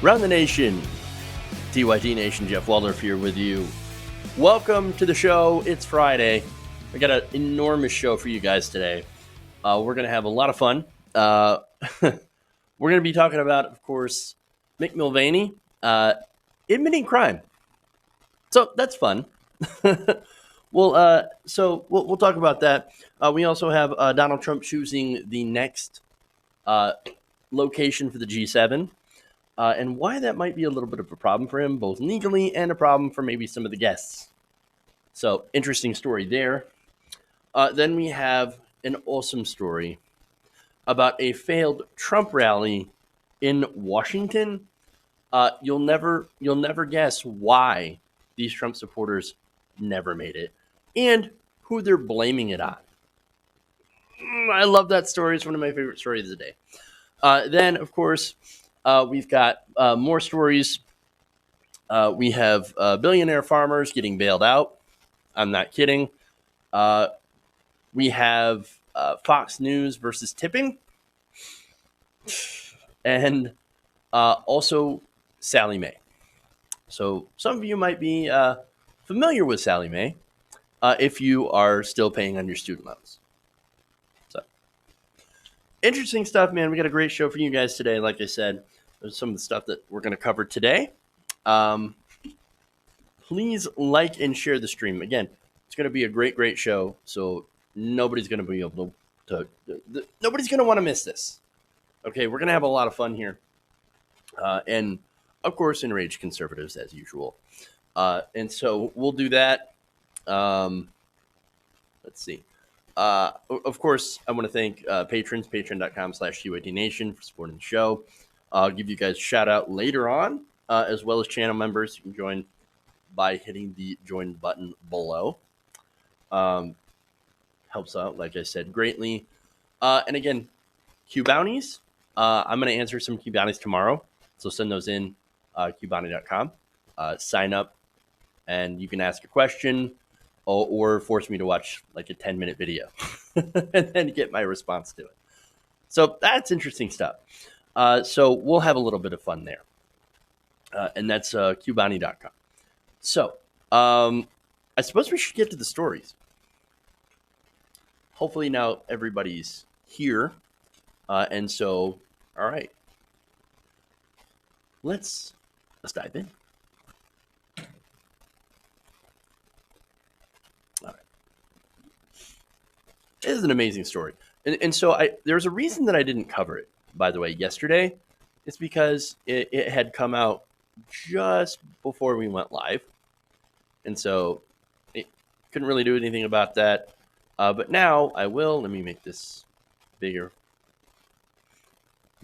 Around the nation, TYT Nation, Jeff Waldorf here with you. Welcome to the show. It's Friday. We got an enormous show for you guys today. We're going to have a lot of fun. We're going to be talking about, of course, Mick Mulvaney admitting crime. So that's fun. We'll talk about that. We also have Donald Trump choosing the next location for the G7. And why that might be a little bit of a problem for him, both legally and a problem for maybe some of the guests. So, interesting story there. Then we have an awesome story about a failed Trump rally in Washington. You'll never guess why these Trump supporters never made it and who they're blaming it on. I love that story. It's one of my favorite stories of the day. Then, of course, we've got more stories. We have billionaire farmers getting bailed out. I'm not kidding. We have Fox News versus tipping. And also Sally Mae. So some of you might be familiar with Sally Mae if you are still paying on your student loans. So interesting stuff, man. We got a great show for you guys today. Like I said, there's some of the stuff that we're going to cover today. Please like and share the stream. Again, it's going to be a great show. So nobody's going to be able to nobody's going to want to miss this. Okay, we're going to have a lot of fun here. And of course, enraged conservatives as usual. And so we'll do that. Let's see. Of course, I want to thank patrons, patreon.com/TYTNation for supporting the show. I'll give you guys a shout out later on, as well as channel members. You can join by hitting the join button below. Helps out, like I said, greatly. And again, Q bounties. I'm going to answer some Q bounties tomorrow. So send those in, qbounty.com. Sign up, and you can ask a question or force me to watch like a 10-minute video and then get my response to it. So that's interesting stuff. So we'll have a little bit of fun there. And that's qbounty.com. So I suppose we should get to the stories. Hopefully now everybody's here. And so, all right. Let's dive in. All right. It is an amazing story. And so there's a reason that I didn't cover it, by the way, yesterday. It's because it had come out just before we went live. And so I couldn't really do anything about that. But now I will. Let me make this bigger.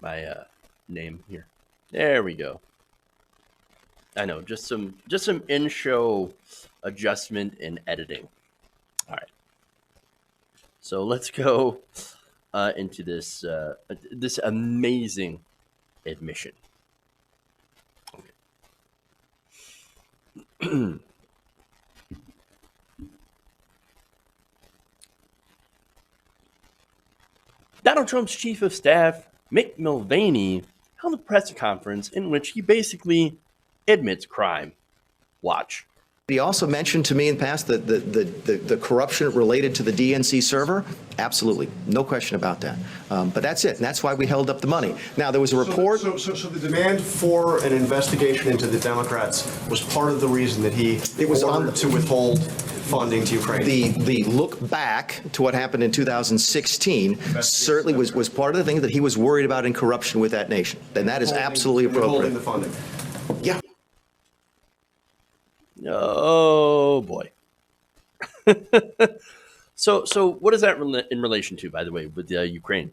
My name here. There we go. I know, just some in-show adjustment and editing. All right. So let's go into this this amazing admission. Okay. Donald Trump's chief of staff, Mick Mulvaney, held a press conference in which he basically admits crime. Watch. He also mentioned to me in the past that the corruption related to the DNC server. Absolutely. No question about that. But that's it. And that's why we held up the money. Now, there was a report. So the demand for an investigation into the Democrats was part of the reason that he ordered to withhold funding to Ukraine. The look back to what happened in 2016 certainly was part of the thing that he was worried about in corruption with that nation. And that is absolutely appropriate. Withholding the funding. Yeah. Oh boy. So what is that in relation to, by the way, with Ukraine?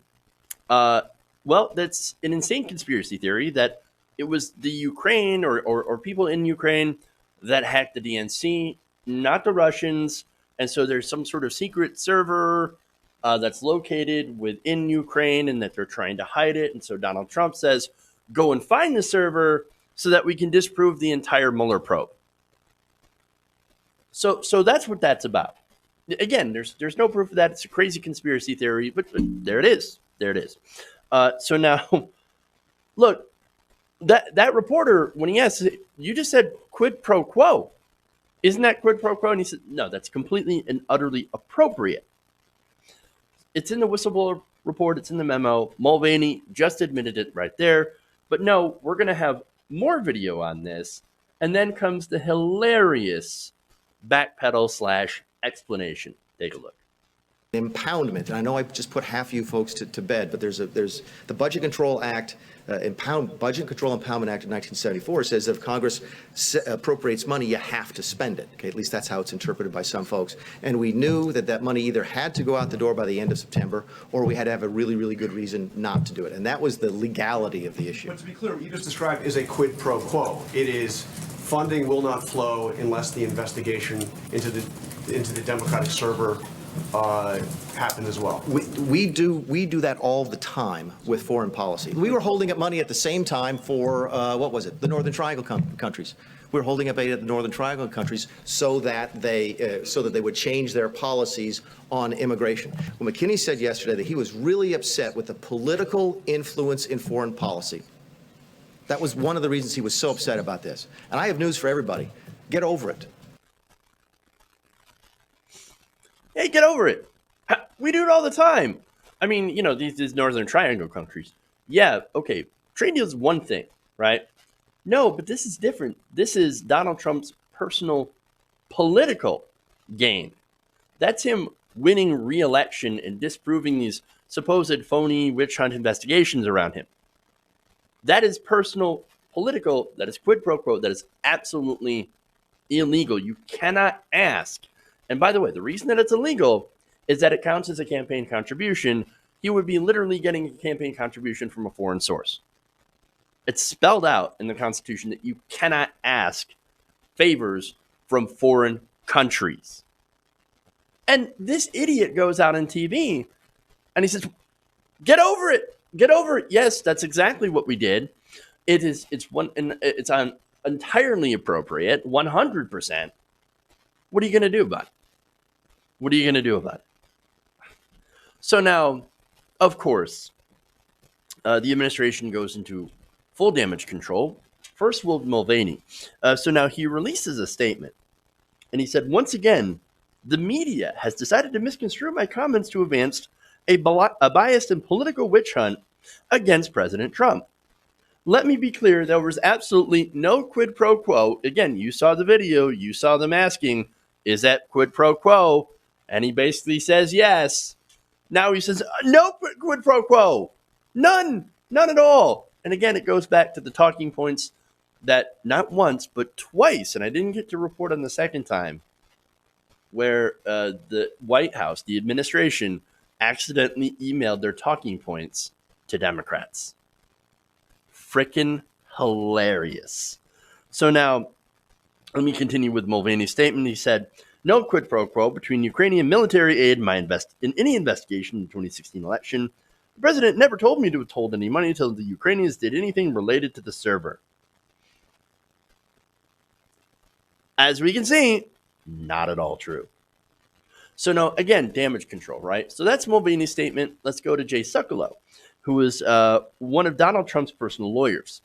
Well, that's an insane conspiracy theory that it was the Ukraine or people in Ukraine that hacked the DNC, not the Russians. And so there's some sort of secret server that's located within Ukraine and that they're trying to hide it. And so Donald Trump says, go and find the server so that we can disprove the entire Mueller probe. So that's what that's about. Again, there's no proof of that. It's a crazy conspiracy theory, but there it is. There it is. So now, look, that reporter, when he asked, you just said quid pro quo. Isn't that quid pro quo? And he said, no, that's completely and utterly appropriate. It's in the whistleblower report. It's in the memo. Mulvaney just admitted it right there. But no, we're going to have more video on this. And then comes the hilarious backpedal / explanation. Take a look. Impoundment, and I know I just put half you folks to bed, but there's the Budget Control Act, Budget Control Impoundment Act of 1974 says that if Congress appropriates money, you have to spend it. Okay, at least that's how it's interpreted by some folks. And we knew that that money either had to go out the door by the end of September, or we had to have a really, really good reason not to do it. And that was the legality of the issue. But to be clear, what you just described is a quid pro quo. It is funding will not flow unless the investigation into the Democratic server happen as well. We do that all the time with foreign policy. We were holding up money at the same time for what was it? The Northern Triangle countries. We were holding up aid at the Northern Triangle countries so that they would change their policies on immigration. Well, McKinney said yesterday that he was really upset with the political influence in foreign policy. That was one of the reasons he was so upset about this. And I have news for everybody. Get over it. Hey, get over it. We do it all the time. I mean, you know, these Northern Triangle countries. Yeah, okay. Trade deal is one thing, right? No, but this is different. This is Donald Trump's personal political gain. That's him winning re-election and disproving these supposed phony witch hunt investigations around him. That is personal political. That is quid pro quo. That is absolutely illegal. You cannot ask. And by the way, the reason that it's illegal is that it counts as a campaign contribution. He would be literally getting a campaign contribution from a foreign source. It's spelled out in the Constitution that you cannot ask favors from foreign countries. And this idiot goes out on TV and he says, get over it. Get over it. Yes, that's exactly what we did. It's entirely appropriate, 100%. What are you going to do about it? What are you going to do about it? So now, of course, the administration goes into full damage control. First, Mulvaney. So now he releases a statement. And he said, once again, the media has decided to misconstrue my comments to advance a biased and political witch hunt against President Trump. Let me be clear, there was absolutely no quid pro quo. Again, you saw the video. You saw them asking, is that quid pro quo? And he basically says yes. Now he says, no quid pro quo. None at all. And again, it goes back to the talking points that not once, but twice, and I didn't get to report on the second time, where the White House, the administration, accidentally emailed their talking points to Democrats. Frickin' hilarious. So now, let me continue with Mulvaney's statement. He said, no quid pro quo between Ukrainian military aid and in any investigation in the 2016 election. The president never told me to withhold any money until the Ukrainians did anything related to the server. As we can see, not at all true. So now, again, damage control, right? So that's Mulvaney's statement. Let's go to Jay Sekulow, who is one of Donald Trump's personal lawyers.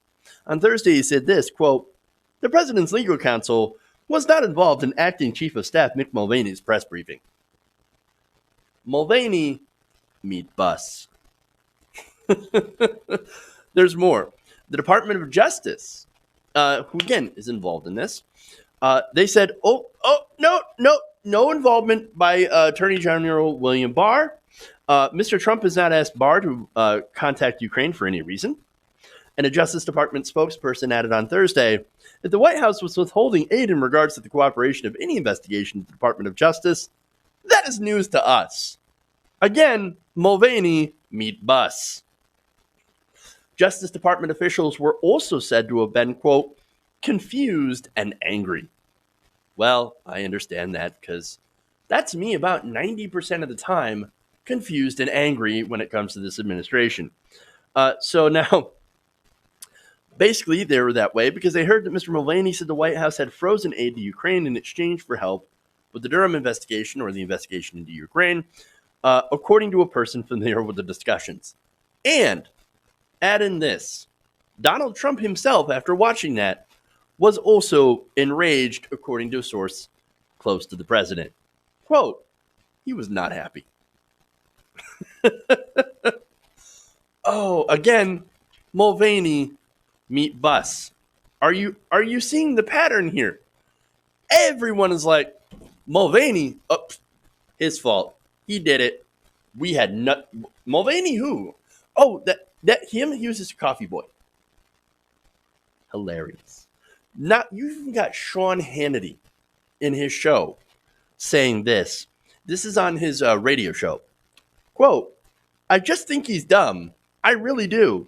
On Thursday, he said this, quote, the president's legal counsel was not involved in acting chief of staff Mick Mulvaney's press briefing. Mulvaney, meet bus. There's more. The Department of Justice, who again is involved in this, they said, no involvement by Attorney General William Barr. Mr. Trump has not asked Barr to contact Ukraine for any reason. And a Justice Department spokesperson added on Thursday that the White House was withholding aid in regards to the cooperation of any investigation of the Department of Justice. That is news to us. Again, Mulvaney, meet bus. Justice Department officials were also said to have been, quote, confused and angry. Well, I understand that because that's me about 90% of the time, confused and angry when it comes to this administration. So now, basically, they were that way because they heard that Mr. Mulvaney said the White House had frozen aid to Ukraine in exchange for help with the Durham investigation or the investigation into Ukraine, according to a person familiar with the discussions. And add in this, Donald Trump himself, after watching that, was also enraged, according to a source close to the president. Quote, he was not happy. Oh, again, Mulvaney meet Bus. Are you seeing the pattern here? Everyone is like, Mulvaney, his fault. He did it. We had not Mulvaney who? Oh, that him, he was just a coffee boy. Hilarious. Not you even got Sean Hannity in his show saying this. This is on his radio show. Quote, I just think he's dumb. I really do.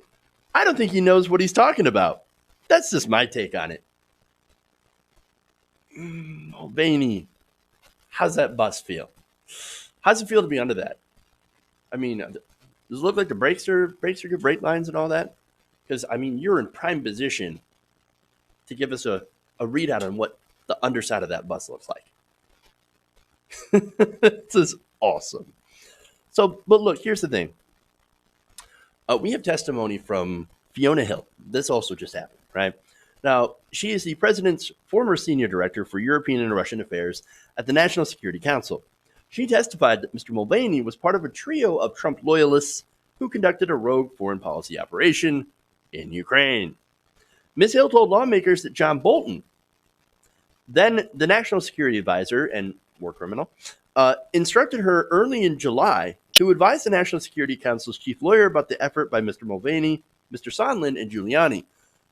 I don't think he knows what he's talking about. That's just my take on it. Mulvaney, how's that bus feel? How's it feel to be under that? I mean, does it look like the brakes are good brake lines and all that? Because, I mean, you're in prime position to give us a readout on what the underside of that bus looks like. This is awesome. So, but look, here's the thing. We have testimony from Fiona Hill. This also just happened, right? Now, she is the president's former senior director for European and Russian affairs at the National Security Council. She testified that Mr. Mulvaney was part of a trio of Trump loyalists who conducted a rogue foreign policy operation in Ukraine. Ms. Hill told lawmakers that John Bolton, then the national security advisor and war criminal, instructed her early in July to advise the National Security Council's chief lawyer about the effort by Mr. Mulvaney, Mr. Sondland, and Giuliani.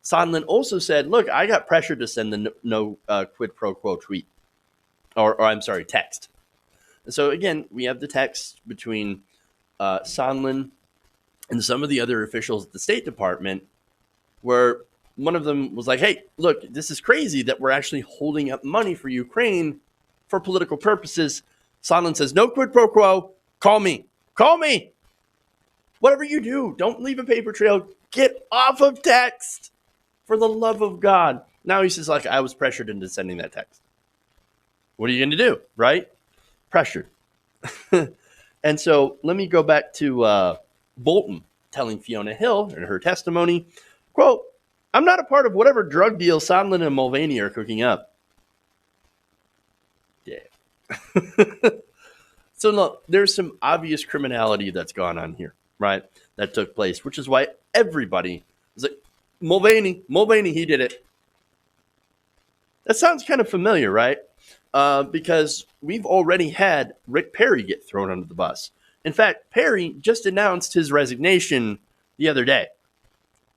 Sondland also said, look, I got pressured to send the no quid pro quo tweet, or I'm sorry, text. And so again, we have the text between Sondland and some of the other officials at the State Department where one of them was like, hey, look, this is crazy that we're actually holding up money for Ukraine for political purposes. Sondland says, no quid pro quo. Call me. Call me. Whatever you do, don't leave a paper trail. Get off of text. For the love of God. Now he's just like, I was pressured into sending that text. What are you going to do, right? Pressured. And so let me go back to Bolton telling Fiona Hill in her testimony, quote, I'm not a part of whatever drug deal Sondland and Mulvaney are cooking up. Yeah. So look, there's some obvious criminality that's gone on here, right? That took place, which is why everybody was like, Mulvaney, he did it. That sounds kind of familiar, right? Because we've already had Rick Perry get thrown under the bus. In fact, Perry just announced his resignation the other day.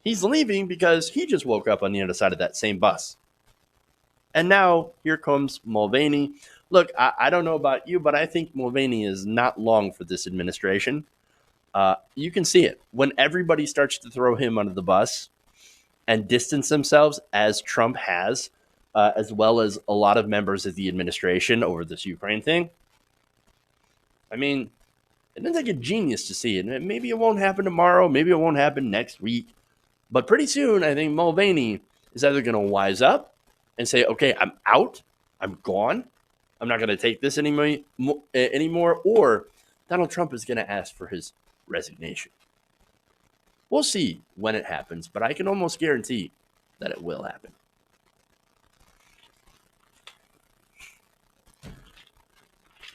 He's leaving because he just woke up on the other side of that same bus. And now here comes Mulvaney. Look, I don't know about you, but I think Mulvaney is not long for this administration. You can see it. When everybody starts to throw him under the bus and distance themselves, as Trump has, as well as a lot of members of the administration over this Ukraine thing. I mean, it doesn't take a genius to see it. Maybe it won't happen tomorrow. Maybe it won't happen next week. But pretty soon, I think Mulvaney is either going to wise up and say, okay, I'm out. I'm gone. I'm not going to take this anymore. Or Donald Trump is going to ask for his resignation. We'll see when it happens, but I can almost guarantee that it will happen.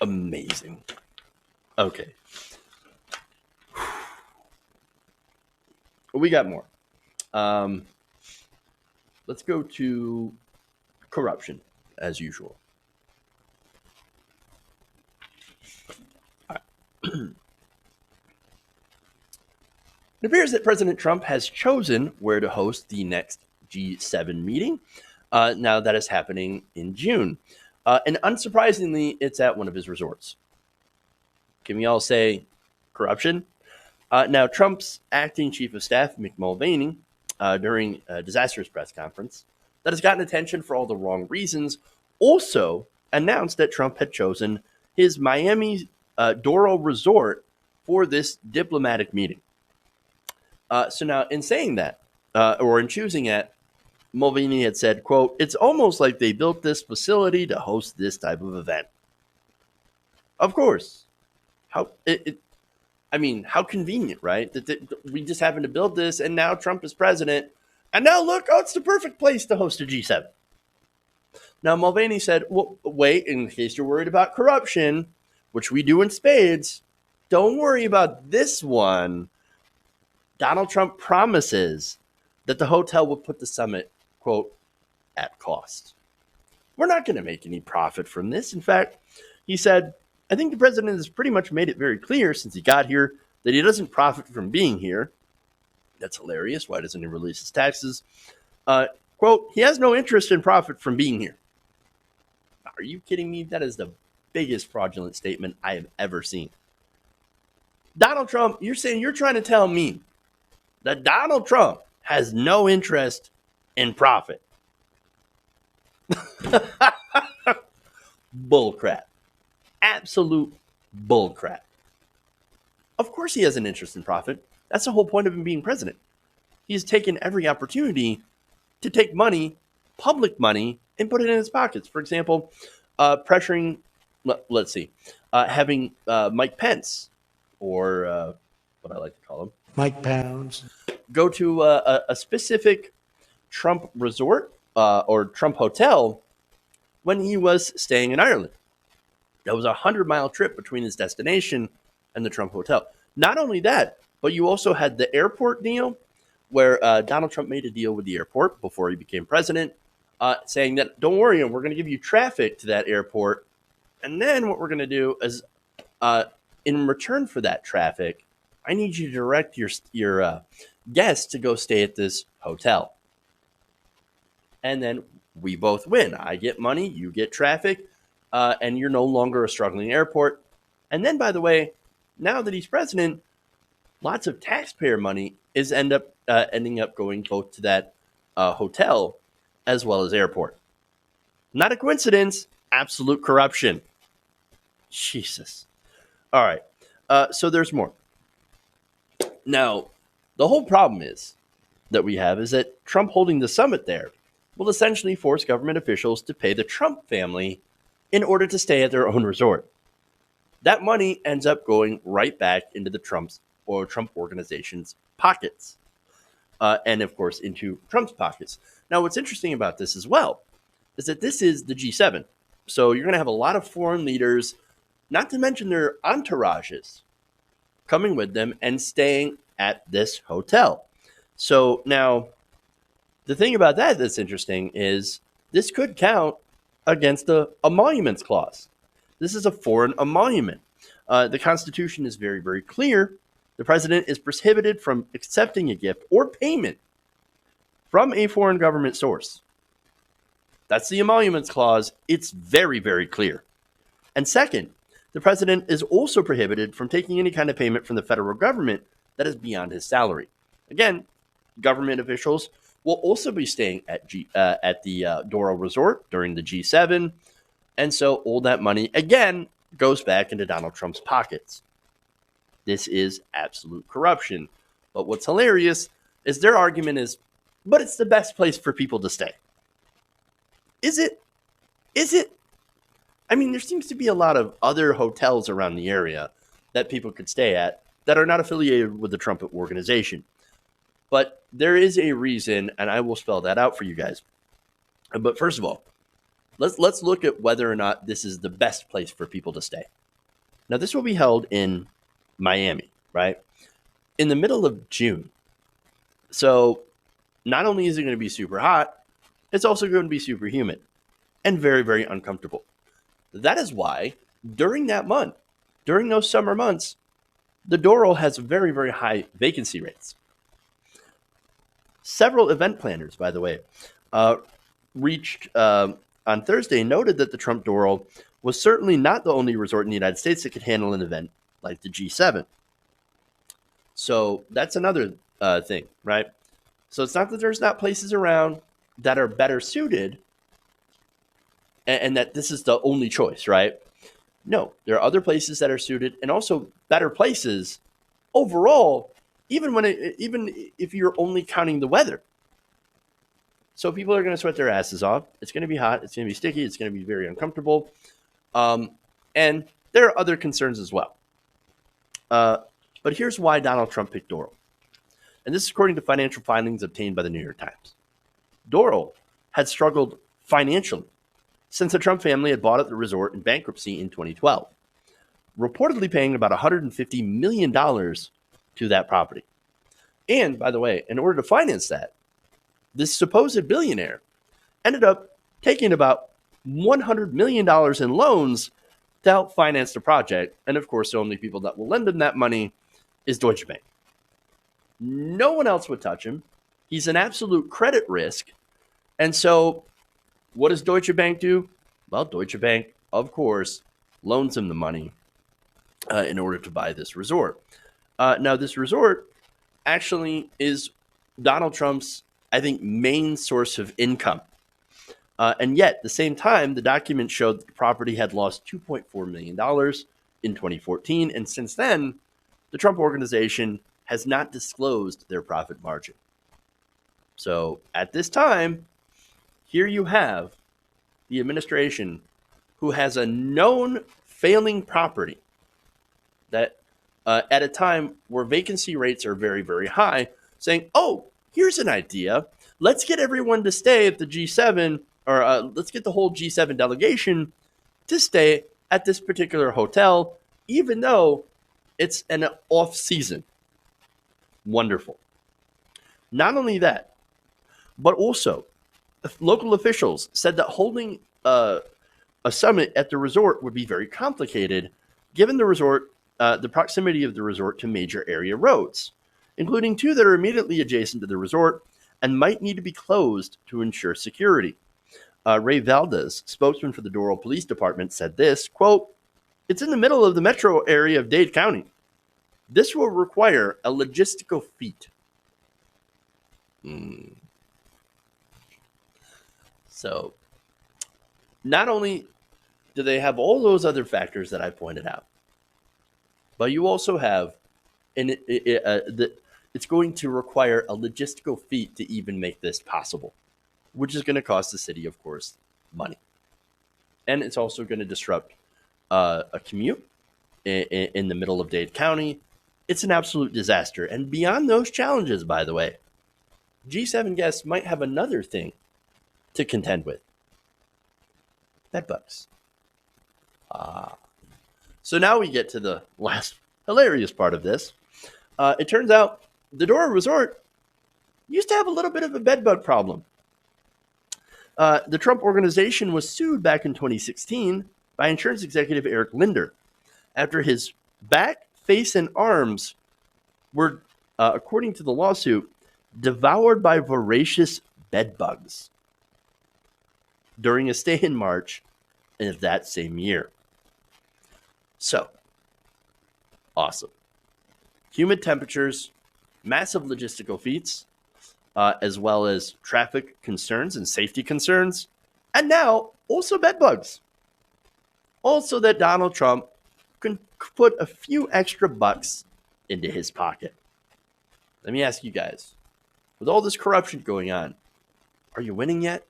Amazing. Okay. We got more. Let's go to corruption, as usual. All right. It appears that President Trump has chosen where to host the next G7 meeting. Now that is happening in June. And unsurprisingly, it's at one of his resorts. Can we all say corruption? Now, Trump's acting chief of staff, Mick Mulvaney, during a disastrous press conference that has gotten attention for all the wrong reasons, also announced that Trump had chosen his Miami Doral resort for this diplomatic meeting. So now, in saying that, or in choosing it, Mulvaney had said, quote, it's almost like they built this facility to host this type of event. Of course. How convenient, right? That we just happened to build this, and now Trump is president. And now look, oh, it's the perfect place to host a G7. Now, Mulvaney said, well, wait, in case you're worried about corruption, which we do in spades, don't worry about this one. Donald Trump promises that the hotel will put the summit, quote, at cost. We're not going to make any profit from this. In fact, he said, I think the president has pretty much made it very clear since he got here that he doesn't profit from being here. That's hilarious. Why doesn't he release his taxes? Quote, he has no interest in profit from being here. Are you kidding me? That is the biggest fraudulent statement I have ever seen. Donald Trump, you're trying to tell me that Donald Trump has no interest in profit. Bullcrap. Absolute bullcrap. Of course he has an interest in profit. That's the whole point of him being president. He's taken every opportunity to take money, public money, and put it in his pockets. For example, pressuring, let's see, having Mike Pence, or what I like to call him, Mike Pounds, go to a specific Trump resort or Trump hotel when he was staying in Ireland. That was a 100-mile trip between his destination and the Trump hotel. Not only that, but you also had the airport deal where Donald Trump made a deal with the airport before he became president, saying that, don't worry, we're going to give you traffic to that airport. And then what we're going to do is, in return for that traffic, I need you to direct your guests to go stay at this hotel. And then we both win. I get money, you get traffic, and you're no longer a struggling airport. And then, by the way, now that he's president, lots of taxpayer money is ending up going both to that hotel as well as airport. Not a coincidence. Absolute corruption. Jesus. All right. So there's more. Now, the whole problem is that Trump holding the summit there will essentially force government officials to pay the Trump family in order to stay at their own resort. That money ends up going right back into the Trump organization's pockets. And, of course, into Trump's pockets. Now, what's interesting about this as well is that this is the G7. So you're going to have a lot of foreign leaders, not to mention their entourages, coming with them and staying at this hotel. So now, the thing about that that's interesting is this could count against a emoluments clause. This is a foreign emolument. The Constitution is very, very clear. The president is prohibited from accepting a gift or payment from a foreign government source. That's the emoluments clause. It's very, very clear. And second, the president is also prohibited from taking any kind of payment from the federal government that is beyond his salary. Again, government officials will also be staying at the Doral Resort during the G7. And so all that money, again, goes back into Donald Trump's pockets. This is absolute corruption. But what's hilarious is their argument is, but it's the best place for people to stay. Is it? Is it? I mean, there seems to be a lot of other hotels around the area that people could stay at that are not affiliated with the Trump organization. But there is a reason, and I will spell that out for you guys. But first of all, let's look at whether or not this is the best place for people to stay. Now, this will be held in Miami, right? In the middle of June. So not only is it going to be super hot, it's also going to be super humid and very, very uncomfortable. That is why during that month, during those summer months, the Doral has very, very high vacancy rates. Several event planners, by the way, reached on Thursday noted that the Trump Doral was certainly not the only resort in the United States that could handle an event like the G7. So that's another thing, right? So it's not that there's not places around that are better suited and that this is the only choice, right? No, there are other places that are suited and also better places overall, even if you're only counting the weather. So people are going to sweat their asses off. It's going to be hot. It's going to be sticky. It's going to be very uncomfortable. And there are other concerns as well. But here's why Donald Trump picked Doral. And this is according to financial filings obtained by the New York Times. Doral had struggled financially since the Trump family had bought at the resort in bankruptcy in 2012, reportedly paying about $150 million to that property. And, by the way, in order to finance that, this supposed billionaire ended up taking about $100 million in loans to help finance the project. And, of course, the only people that will lend him that money is Deutsche Bank. No one else would touch him. He's an absolute credit risk. And so what does Deutsche Bank do? Well, Deutsche Bank, of course, loans him the money in order to buy this resort. Now, this resort actually is Donald Trump's, I think, main source of income. And yet, at the same time, the document showed that the property had lost $2.4 million in 2014. And since then, the Trump organization has not disclosed their profit margin. So at this time, here you have the administration who has a known failing property that at a time where vacancy rates are very, very high, saying, oh, here's an idea. Let's get everyone to stay at the G7, or let's get the whole G7 delegation to stay at this particular hotel, even though it's an off season. Wonderful. Not only that, but also local officials said that holding a summit at the resort would be very complicated, given the resort, the proximity of the resort to major area roads, including two that are immediately adjacent to the resort and might need to be closed to ensure security. Ray Valdez, spokesman for the Doral Police Department, said this, quote, "It's in the middle of the metro area of Dade County. This will require a logistical feat." So, not only do they have all those other factors that I pointed out, but you also have, it's going to require a logistical feat to even make this possible, which is going to cost the city, of course, money. And it's also going to disrupt a commute in the middle of Dade County. It's an absolute disaster. And beyond those challenges, by the way, G7 guests might have another thing to contend with. Bedbugs. So now we get to the last hilarious part of this. It turns out the Doral Resort used to have a little bit of a bedbug problem. The Trump organization was sued back in 2016 by insurance executive Eric Linder after his back, face, and arms were, according to the lawsuit, devoured by voracious bedbugs during a stay in March of that same year. So, awesome. Humid temperatures, massive logistical feats, as well as traffic concerns and safety concerns, and now also bedbugs. Also that Donald Trump can put a few extra bucks into his pocket. Let me ask you guys, with all this corruption going on, are you winning yet?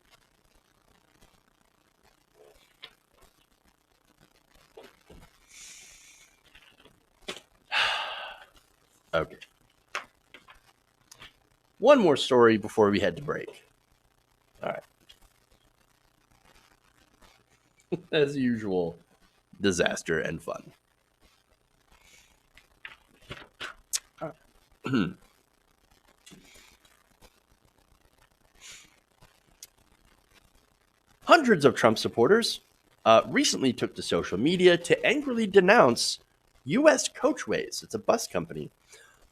Okay. One more story before we head to break. All right. As usual, disaster and fun. All right. Hundreds of Trump supporters recently took to social media to angrily denounce U.S. Coachways, it's a bus company,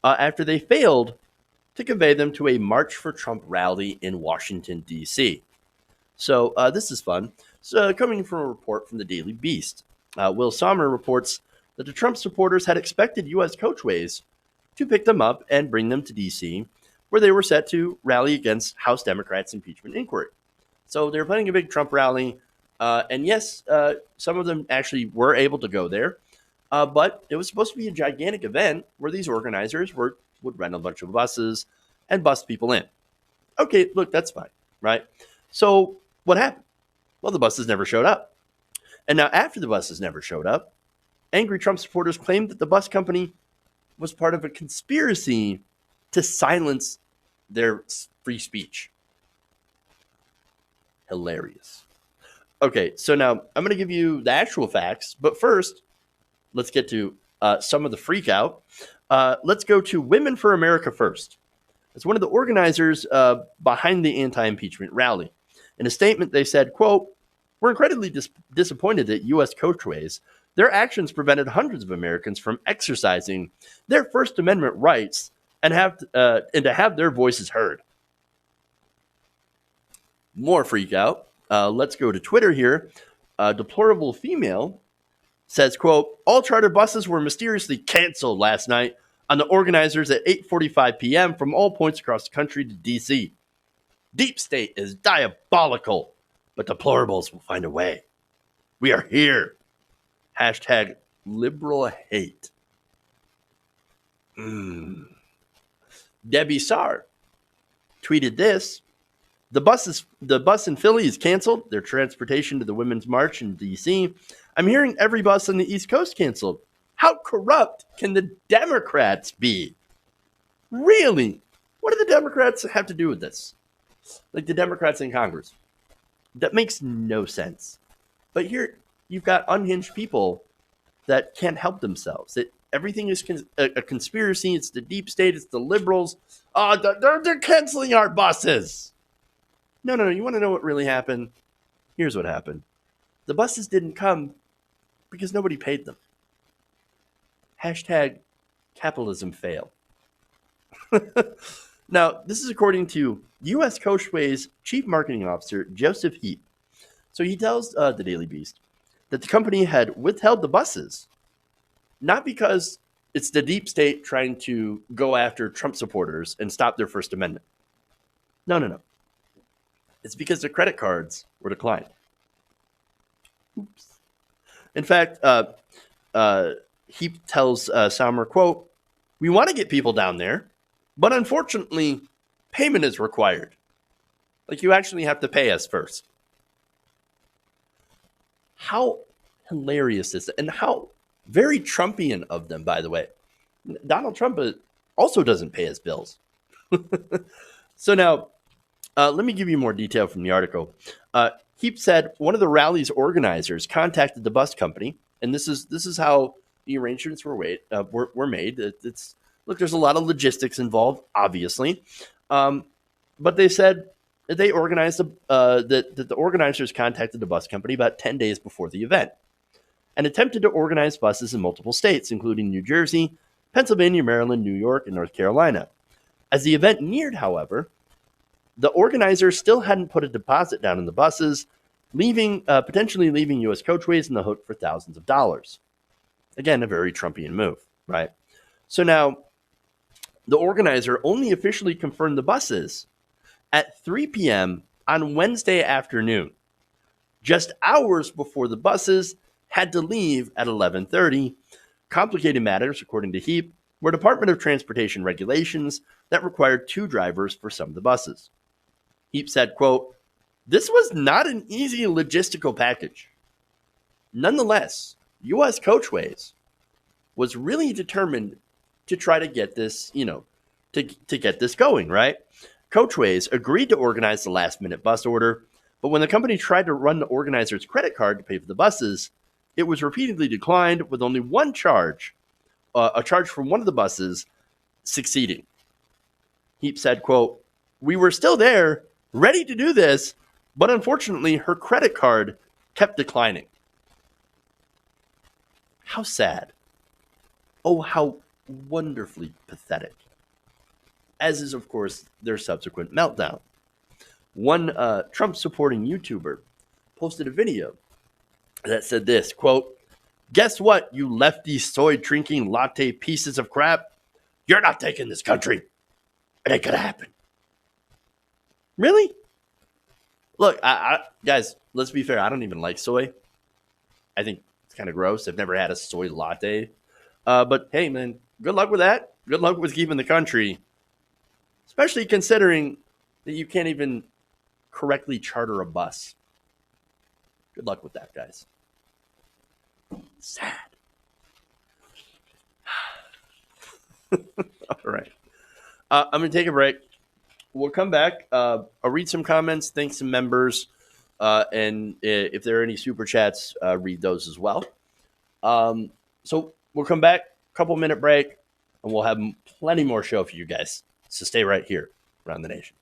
after they failed to convey them to a March for Trump rally in Washington, D.C. So this is fun. So, coming from a report from the Daily Beast, Will Sommer reports that the Trump supporters had expected U.S. Coachways to pick them up and bring them to D.C., where they were set to rally against House Democrats' impeachment inquiry. So they were planning a big Trump rally, and yes, some of them actually were able to go there, but it was supposed to be a gigantic event where these organizers would rent a bunch of buses and bus people in. Okay, look, that's fine, right? So what happened? Well, the buses never showed up. And now after the buses never showed up, angry Trump supporters claimed that the bus company was part of a conspiracy to silence their free speech. Hilarious. Okay, so now I'm going to give you the actual facts, but first, let's get to some of the freak out. Let's go to Women for America First. It's one of the organizers behind the anti-impeachment rally. In a statement, they said, quote, "We're incredibly disappointed that U.S. coachways, their actions prevented hundreds of Americans from exercising their First Amendment rights and to have their voices heard." More freak out. Let's go to Twitter here. Deplorable female says, quote, "All charter buses were mysteriously canceled last night on the organizers at 8:45 p.m. from all points across the country to D.C. Deep state is diabolical, but deplorables will find a way. We are here. Hashtag liberal hate." Debbie Sarr tweeted this. The bus in Philly is canceled. Their transportation to the Women's March in D.C. I'm hearing every bus on the East Coast canceled. How corrupt can the Democrats be? Really? What do the Democrats have to do with this? Like the Democrats in Congress. That makes no sense. But here, you've got unhinged people that can't help themselves. Everything is a conspiracy. It's the deep state. It's the liberals. They're canceling our buses. No. You want to know what really happened? Here's what happened. The buses didn't come because nobody paid them. Hashtag capitalism fail. Now, this is according to U.S. Coachways Chief Marketing Officer Joseph Heap. So he tells the Daily Beast that the company had withheld the buses, not because it's the deep state trying to go after Trump supporters and stop their First Amendment. No. It's because their credit cards were declined. Oops. In fact, Heap tells Sommer, quote, "We want to get people down there, but unfortunately, payment is required. Like, you actually have to pay us first." How hilarious is it? And how very Trumpian of them, by the way. Donald Trump also doesn't pay his bills. So now, let me give you more detail from the article. Heap said one of the rally's organizers contacted the bus company, and this is how the arrangements were made. Look, there's a lot of logistics involved, obviously, but they said that they organized that the organizers contacted the bus company about 10 days before the event and attempted to organize buses in multiple states, including New Jersey, Pennsylvania, Maryland, New York, and North Carolina. As the event neared, however, the organizers still hadn't put a deposit down in the buses, potentially leaving U.S. coachways in the hook for thousands of dollars. Again, a very Trumpian move, right? So now, the organizer only officially confirmed the buses at 3 p.m. on Wednesday afternoon, just hours before the buses had to leave at 11:30. Complicated matters, according to Heap, were Department of Transportation regulations that required 2 drivers for some of the buses. Heap said, quote, "This was not an easy logistical package. Nonetheless, U.S. Coachways was really determined to try to get this, to get this going, right? Coachways agreed to organize the last-minute bus order, but when the company tried to run the organizer's credit card to pay for the buses, it was repeatedly declined with only one charge, a charge for one of the buses, succeeding." Heap said, quote, "We were still there, ready to do this, but unfortunately her credit card kept declining." How sad. Oh, how wonderfully pathetic. As is, of course, their subsequent meltdown. One Trump-supporting YouTuber posted a video that said this, quote, "Guess what, you lefty soy-drinking latte pieces of crap? You're not taking this country. It ain't gonna happen." Really? Look, guys, let's be fair. I don't even like soy. I think it's kind of gross. I've never had a soy latte. But hey, man, good luck with that. Good luck with keeping the country, especially considering that you can't even correctly charter a bus. Good luck with that, guys. Sad. All right. I'm going to take a break. We'll come back. I'll read some comments, thank some members, and if there are any super chats, read those as well. So we'll come back, couple minute break, and we'll have plenty more show for you guys. So stay right here around the nation.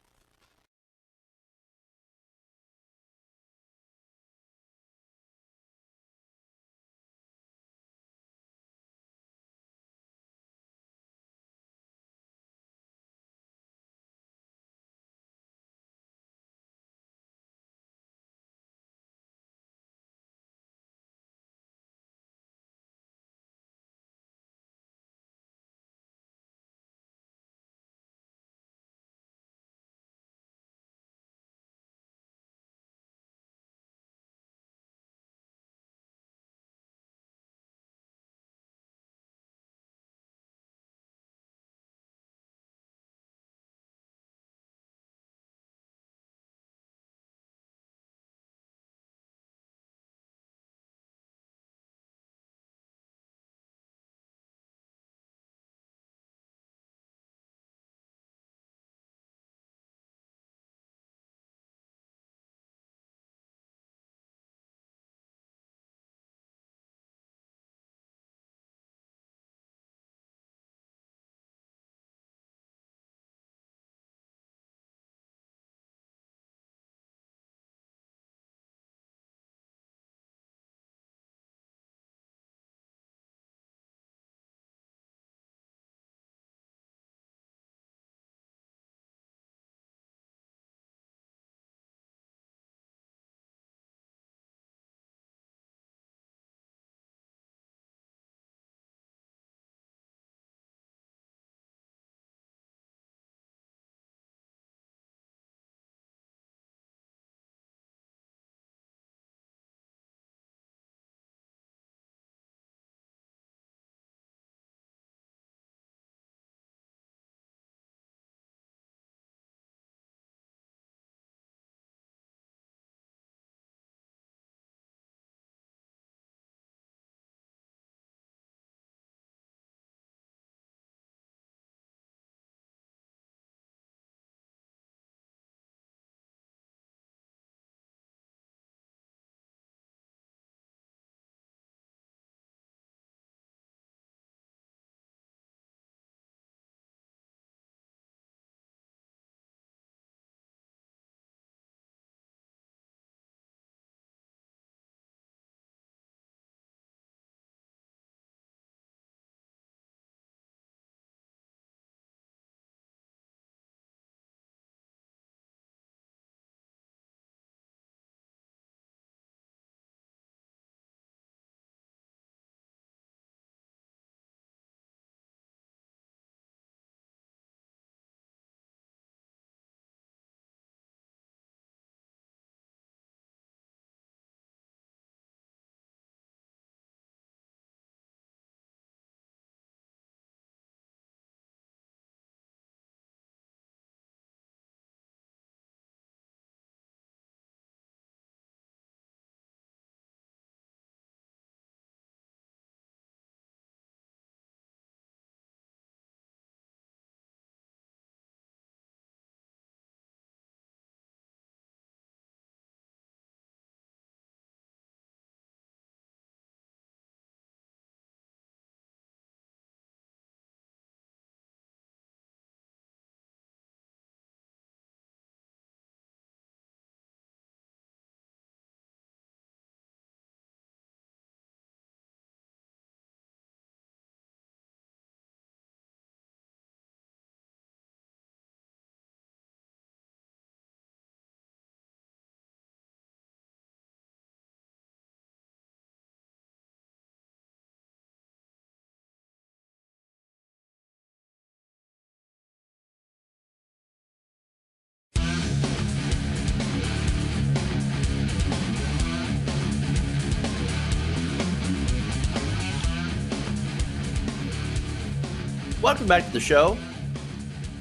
Welcome back to the show.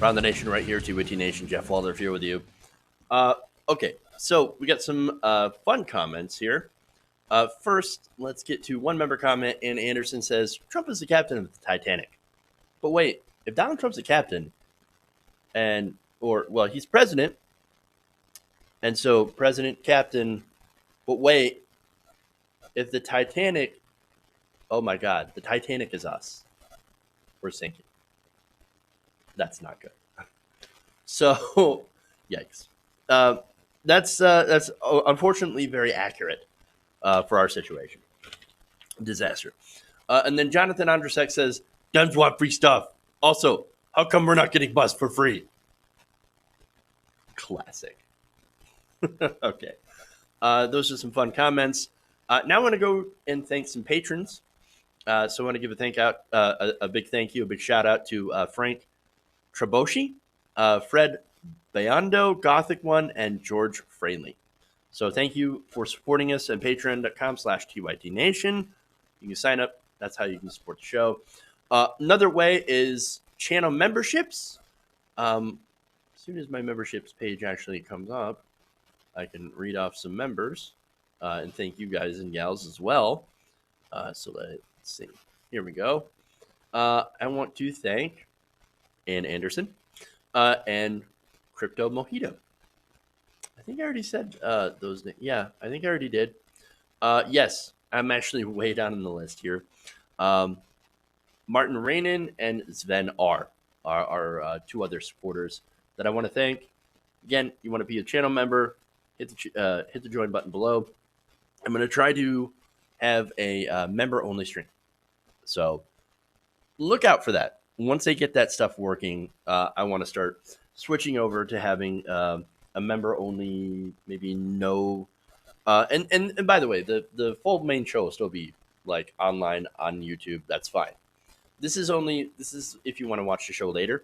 Around the nation right here, TWT Nation. Jeff Waldorf here with you. Okay, so we got some fun comments here. First, let's get to one member comment. And Anderson says, Trump is the captain of the Titanic. But wait, if Donald Trump's the captain, he's president, and so president, captain. But wait, if the Titanic, oh my God, the Titanic is us. We're sinking. That's not good. So, yikes. That's unfortunately very accurate for our situation. Disaster. And then Jonathan Andrzejczyk says, Dems want free stuff. Also, how come we're not getting bus for free? Classic. Okay. Those are some fun comments. Now I want to go and thank some patrons. So I want to give a big thank you, a big shout out to Frank Treboshi, Fred Bayando, Gothic One, and George Fraley. So thank you for supporting us at patreon.com/TYTNation. You can sign up. That's how you can support the show. Another way is channel memberships. As soon as my memberships page actually comes up, I can read off some members and thank you guys and gals as well. So let's see. Here we go. I want to thank Ann Anderson and Crypto Mojito. I think I already said those names. Yeah, I think I already did. Yes, I'm actually way down in the list here. Martin Rainin and Sven R are two other supporters that I want to thank. Again, you want to be a channel member, hit the join button below. I'm going to try to have a member-only stream. So look out for that. Once they get that stuff working, I want to start switching over to having a member-only, maybe no. And by the way, the full main show will still be like online on YouTube. That's fine. This is if you want to watch the show later,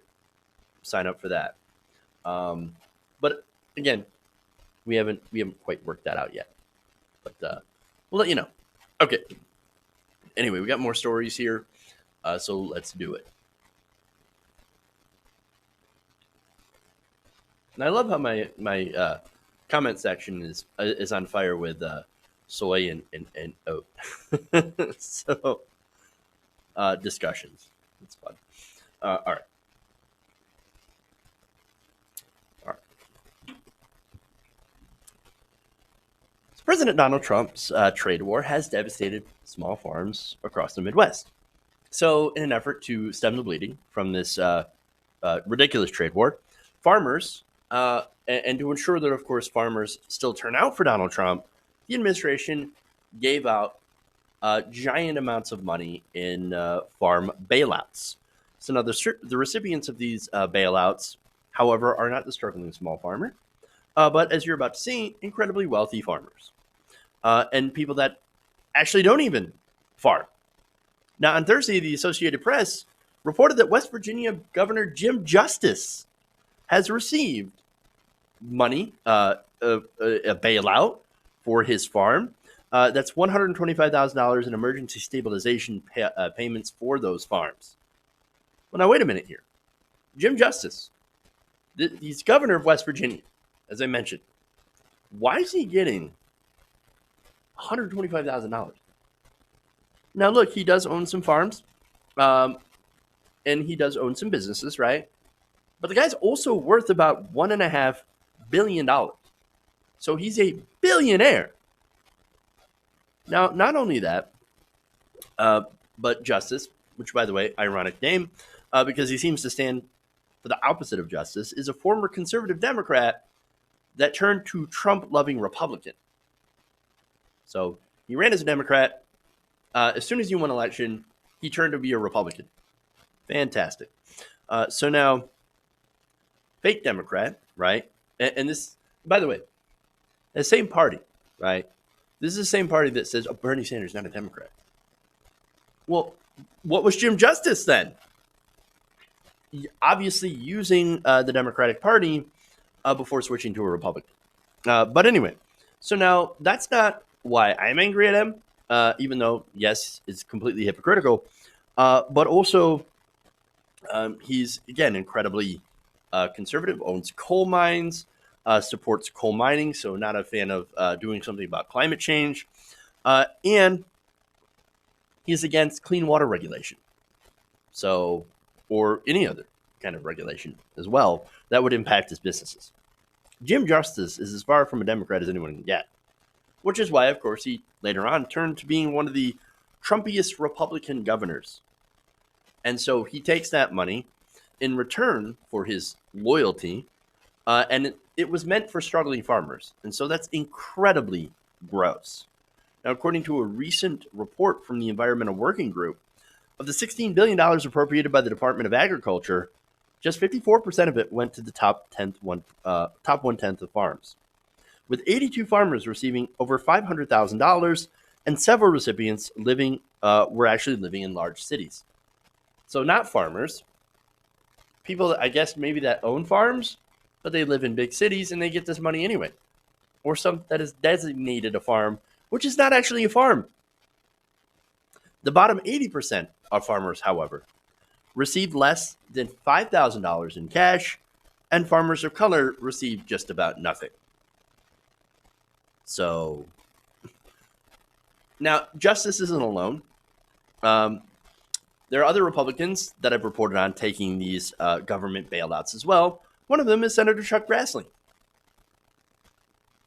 sign up for that. But again, we haven't quite worked that out yet. But we'll let you know. Okay. Anyway, we got more stories here, so let's do it. And I love how my comment section is on fire with soy and oat. So discussions. It's fun. All right. President Donald Trump's trade war has devastated small farms across the Midwest. So, in an effort to stem the bleeding from this ridiculous trade war, farmers, and to ensure that, of course, farmers still turn out for Donald Trump, the administration gave out giant amounts of money in farm bailouts. So now the recipients of these bailouts, however, are not the struggling small farmer, but as you're about to see, incredibly wealthy farmers. And people that actually don't even farm. Now, on Thursday, the Associated Press reported that West Virginia Governor Jim Justice has received money, a bailout for his farm. That's $125,000 in emergency stabilization payments for those farms. Well, now, wait a minute here. Jim Justice, he's governor of West Virginia, as I mentioned. Why is he getting $125,000? Now, look, he does own some farms, and he does own some businesses, right? But the guy's also worth about $1.5 billion. So he's a billionaire. Now, not only that, but Justice, which, by the way, ironic name, because he seems to stand for the opposite of justice, is a former conservative Democrat that turned to Trump-loving Republican. So he ran as a Democrat. As soon as he won election, he turned to be a Republican. Fantastic. So now, fake Democrat, right? And this, by the way, the same party, right? This is the same party that says, oh, Bernie Sanders is not a Democrat. Well, what was Jim Justice then? Obviously using the Democratic Party before switching to a Republican. But anyway, so now that's not why I'm angry at him, even though, yes, it's completely hypocritical. But also, he's, again, incredibly conservative, owns coal mines, supports coal mining, so not a fan of doing something about climate change. And he's against clean water regulation. So, or any other kind of regulation as well that would impact his businesses. Jim Justice is as far from a Democrat as anyone can get, which is why, of course, he later on turned to being one of the Trumpiest Republican governors. And so he takes that money in return for his loyalty, and it was meant for struggling farmers. And so that's incredibly gross. Now, according to a recent report from the Environmental Working Group, of the $16 billion appropriated by the Department of Agriculture, just 54% of it went to the top one-tenth of farms, with 82 farmers receiving over $500,000, and several recipients were actually living in large cities. So not farmers, people that I guess maybe that own farms, but they live in big cities and they get this money anyway. Or some that is designated a farm, which is not actually a farm. The bottom 80% of farmers, however, received less than $5,000 in cash, and farmers of color received just about nothing. So now Justice isn't alone. There are other Republicans that I've reported on taking these government bailouts as well. One of them is Senator Chuck Grassley.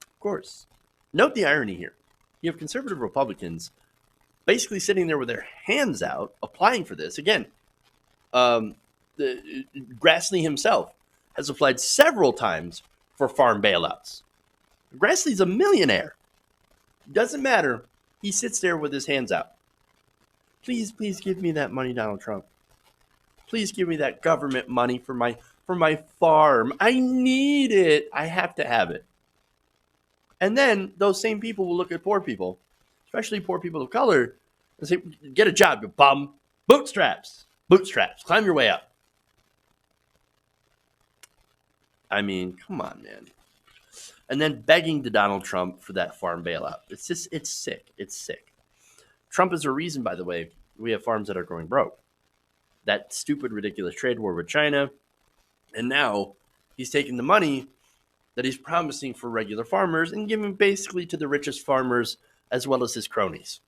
Of course. Note the irony here. You have conservative Republicans basically sitting there with their hands out, applying for this. Again, Grassley himself has applied several times for farm bailouts. Grassley's a millionaire. Doesn't matter. He sits there with his hands out. Please give me that money, Donald Trump. Please give me that government money for my farm. I need it. I have to have it. And then those same people will look at poor people, especially poor people of color, and say, get a job, you bum. Bootstraps. Climb your way up. I mean, come on, man. And then begging to Donald Trump for that farm bailout. It's sick. It's sick. Trump is a reason, by the way, we have farms that are going broke. That stupid, ridiculous trade war with China. And now he's taking the money that he's promising for regular farmers and giving basically to the richest farmers as well as his cronies.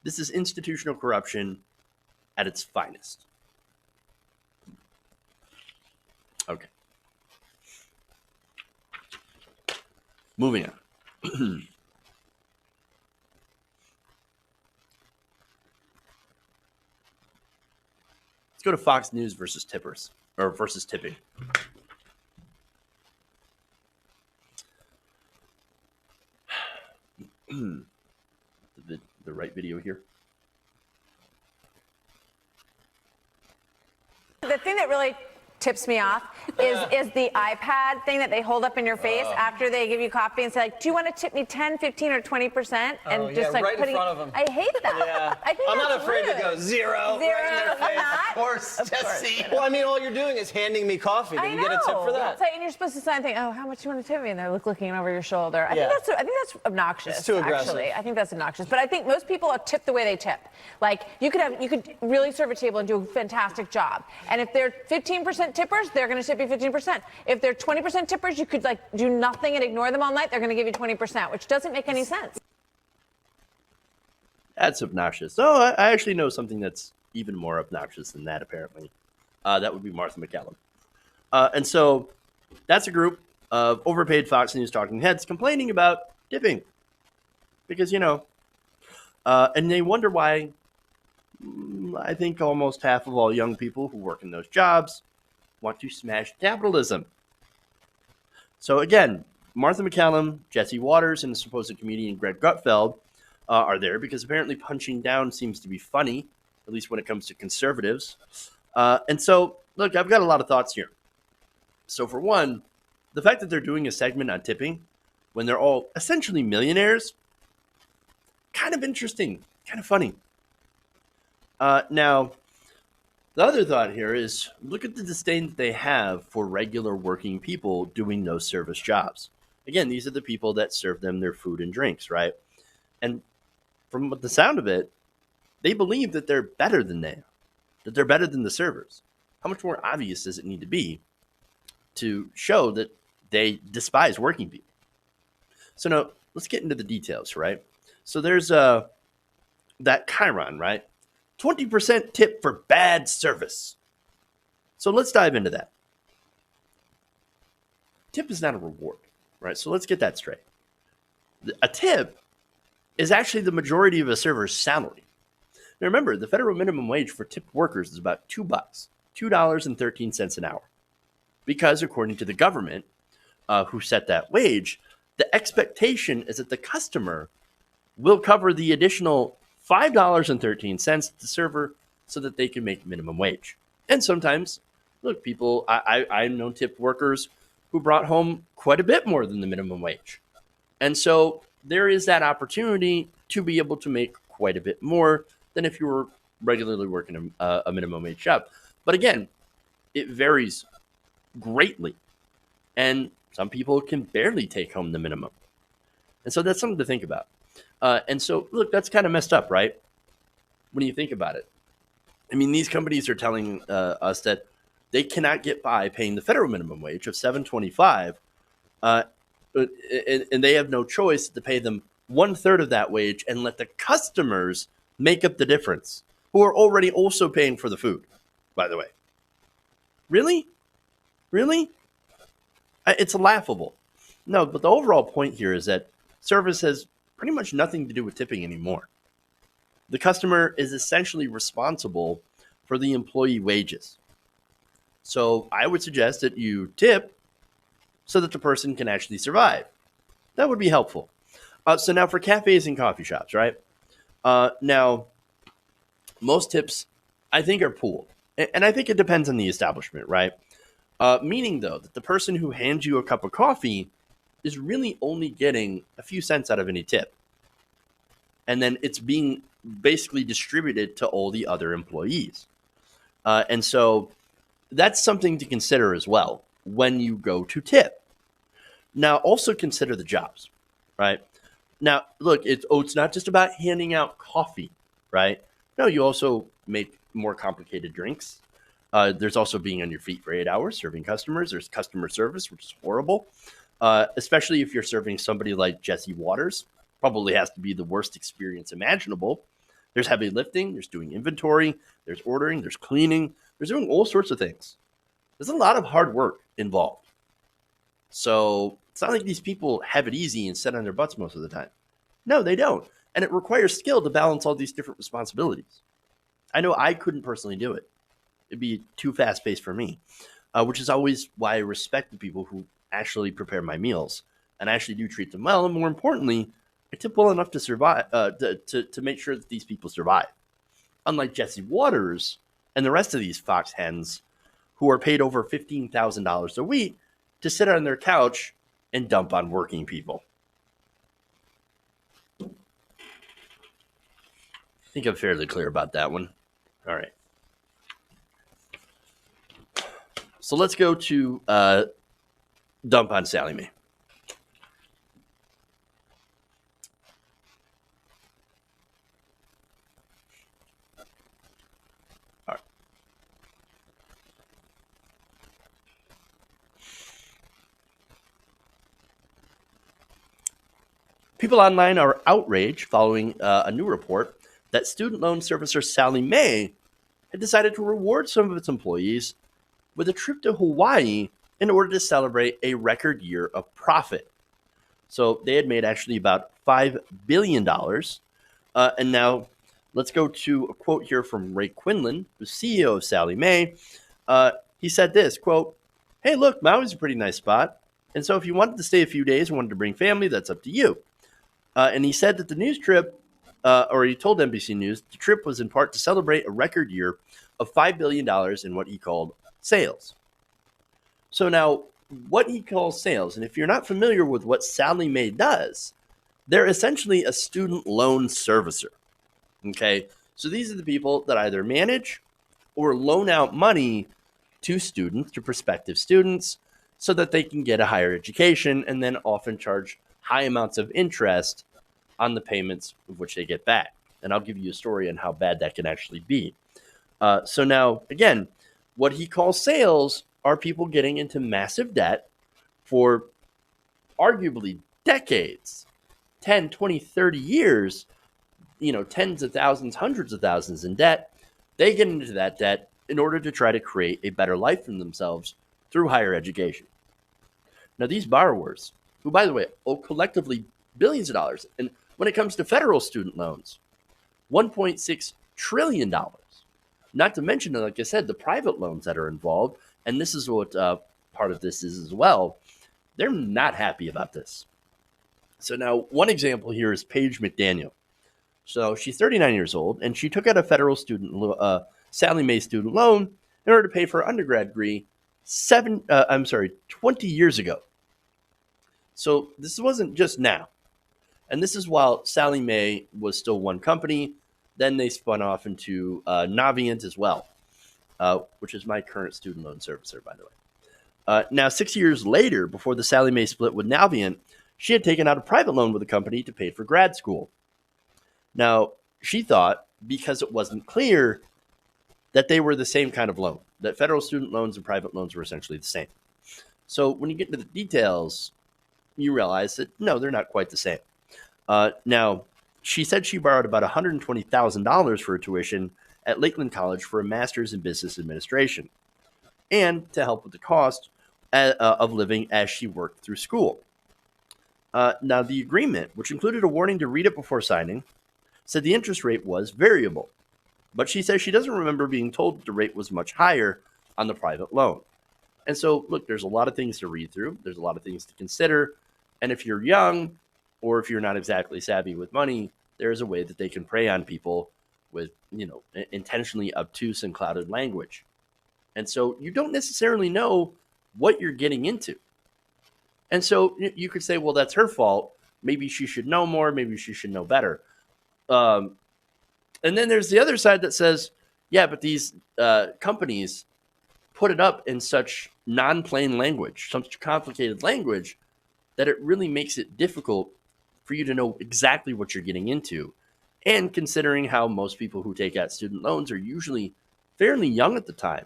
This is institutional corruption at its finest. Okay. Moving on. Let's go to Fox News versus tippers, or versus tipping. The right video here. The thing that really tips me off is the iPad thing that they hold up in your face after they give you coffee and say, like, do you want to tip me 10, 15, or 20%? And just like right putting, in front of them. I hate that. Yeah. I think I'm that's not afraid rude. to go zero. Zero, Right in their face. not. Of course, Of course. Jesse. Well, I mean, all you're doing is handing me coffee. I Then know. you get a tip for that. It's like, and you're supposed to sign a thing. Oh, how much do you want to tip me? And they're looking over your shoulder. I Yeah. think that's obnoxious. It's too aggressive. Actually, I think that's obnoxious. But I think most people are tipped the way they tip. Like you could really serve a table and do a fantastic job. And if they're 15% tippers, they're going to tip you 15%. If they're 20% tippers, you could like do nothing and ignore them all night. They're going to give you 20%, which doesn't make any sense. That's obnoxious. Oh, I actually know something that's even more obnoxious than that, apparently. That would be Martha McCallum. And so that's a group of overpaid Fox News talking heads complaining about tipping. Because, and they wonder why I think almost half of all young people who work in those jobs want to smash capitalism. So again, Martha McCallum, Jesse Waters, and the supposed comedian Greg Gutfeld are there because apparently punching down seems to be funny, at least when it comes to conservatives. And so, look, I've got a lot of thoughts here. So for one, the fact that they're doing a segment on tipping when they're all essentially millionaires, kind of interesting, kind of funny. Now, the other thought here is look at the disdain that they have for regular working people doing those service jobs. Again, these are the people that serve them their food and drinks, right? And from the sound of it, they believe that they're better than them, that they're better than the servers. How much more obvious does it need to be to show that they despise working people? So now, let's get into the details, right? So there's that Chiron, right? 20% tip for bad service. So let's dive into that. Tip is not a reward, right? So let's get that straight. A tip is actually the majority of a server's salary. Now remember, the federal minimum wage for tipped workers is about $2, $2.13 an hour. Because according to the government, who set that wage, the expectation is that the customer will cover the additional $5.13 to the server so that they can make minimum wage. And sometimes, look, people, I've known tipped workers who brought home quite a bit more than the minimum wage. And so there is that opportunity to be able to make quite a bit more than if you were regularly working a minimum wage job. But again, it varies greatly. And some people can barely take home the minimum. And so that's something to think about. And so, look, that's kind of messed up, right? When you think about it. I mean, these companies are telling us that they cannot get by paying the federal minimum wage of $7.25, and they have no choice to pay them 1/3 of that wage and let the customers make up the difference, who are already also paying for the food, by the way. Really? Really? It's laughable. No, but the overall point here is that service has pretty much nothing to do with tipping anymore. The customer is essentially responsible for the employee wages. So I would suggest that you tip so that the person can actually survive. That would be helpful. So now for cafes and coffee shops, right? Now, most tips, I think, are pooled. And I think it depends on the establishment, right? Meaning, though, that the person who hands you a cup of coffee is really only getting a few cents out of any tip. And then it's being basically distributed to all the other employees. And so that's something to consider as well when you go to tip. Now, also consider the jobs, right? Now, look, it's not just about handing out coffee, right? No, you also make more complicated drinks. There's also being on your feet for 8 hours, serving customers. There's customer service, which is horrible, especially if you're serving somebody like Jesse Waters. Probably has to be the worst experience imaginable. There's heavy lifting. There's doing inventory. There's ordering. There's cleaning. There's doing all sorts of things. There's a lot of hard work involved. So it's not like these people have it easy and sit on their butts most of the time. No, they don't. And it requires skill to balance all these different responsibilities. I know I couldn't personally do it. It'd be too fast-paced for me, which is always why I respect the people who actually prepare my meals and I actually do treat them well. And more importantly, I tip well enough to survive, to make sure that these people survive. Unlike Jesse Waters and the rest of these fox hens who are paid over $15,000 a week to sit on their couch and dump on working people. I think I'm fairly clear about that one. All right. So let's go to dump on Sally Mae. All right. People online are outraged following a new report that student loan servicer Sally Mae had decided to reward some of its employees with a trip to Hawaii in order to celebrate a record year of profit. So they had made actually about $5 billion. And now let's go to a quote here from Ray Quinlan, the CEO of Sally Mae. He said this, quote, "Hey, look, Maui's a pretty nice spot. And so if you wanted to stay a few days and wanted to bring family, that's up to you." And he said that the news trip, or he told NBC News, the trip was in part to celebrate a record year of $5 billion in what he called sales. So now, what he calls sales, and if you're not familiar with what Sally Mae does, they're essentially a student loan servicer. Okay, so these are the people that either manage or loan out money to students, to prospective students, so that they can get a higher education and then often charge high amounts of interest on the payments of which they get back. And I'll give you a story on how bad that can actually be. So now, again, what he calls sales are people getting into massive debt for arguably decades, 10, 20, 30 years, tens of thousands, hundreds of thousands in debt. They get into that debt. in order to try to create a better life for themselves through higher education. Now, these borrowers, who, by the way, owe collectively billions of dollars, and when it comes to federal student loans, $1.6 trillion. Not to mention, like I said, the private loans that are involved, and this is what part of this is as well. They're not happy about this. So now, one example here is Paige McDaniel. So she's 39 years old, and she took out a federal Sallie Mae student loan in order to pay for her undergrad degree 20 years ago. So this wasn't just now. And this is while Sallie Mae was still one company. Then they spun off into Navient as well, which is my current student loan servicer, by the way. Now, 6 years later, before the Sallie Mae split with Navient, she had taken out a private loan with the company to pay for grad school. Now, she thought, because it wasn't clear, that they were the same kind of loan, that federal student loans and private loans were essentially the same. So when you get into the details, you realize that, no, they're not quite the same. Now, she said she borrowed about $120,000 for her tuition at Lakeland College for a master's in business administration and to help with the cost of living as she worked through school. Now, the agreement, which included a warning to read it before signing, said the interest rate was variable. But she says she doesn't remember being told that the rate was much higher on the private loan. And so, look, there's a lot of things to read through. There's a lot of things to consider. And if you're young, or if you're not exactly savvy with money, there's a way that they can prey on people with, intentionally obtuse and clouded language. And so you don't necessarily know what you're getting into. And so you could say, well, that's her fault. Maybe she should know more. Maybe she should know better. And then there's the other side that says, yeah, but these companies put it up in such non-plain language, such complicated language, that it really makes it difficult for you to know exactly what you're getting into. And considering how most people who take out student loans are usually fairly young at the time,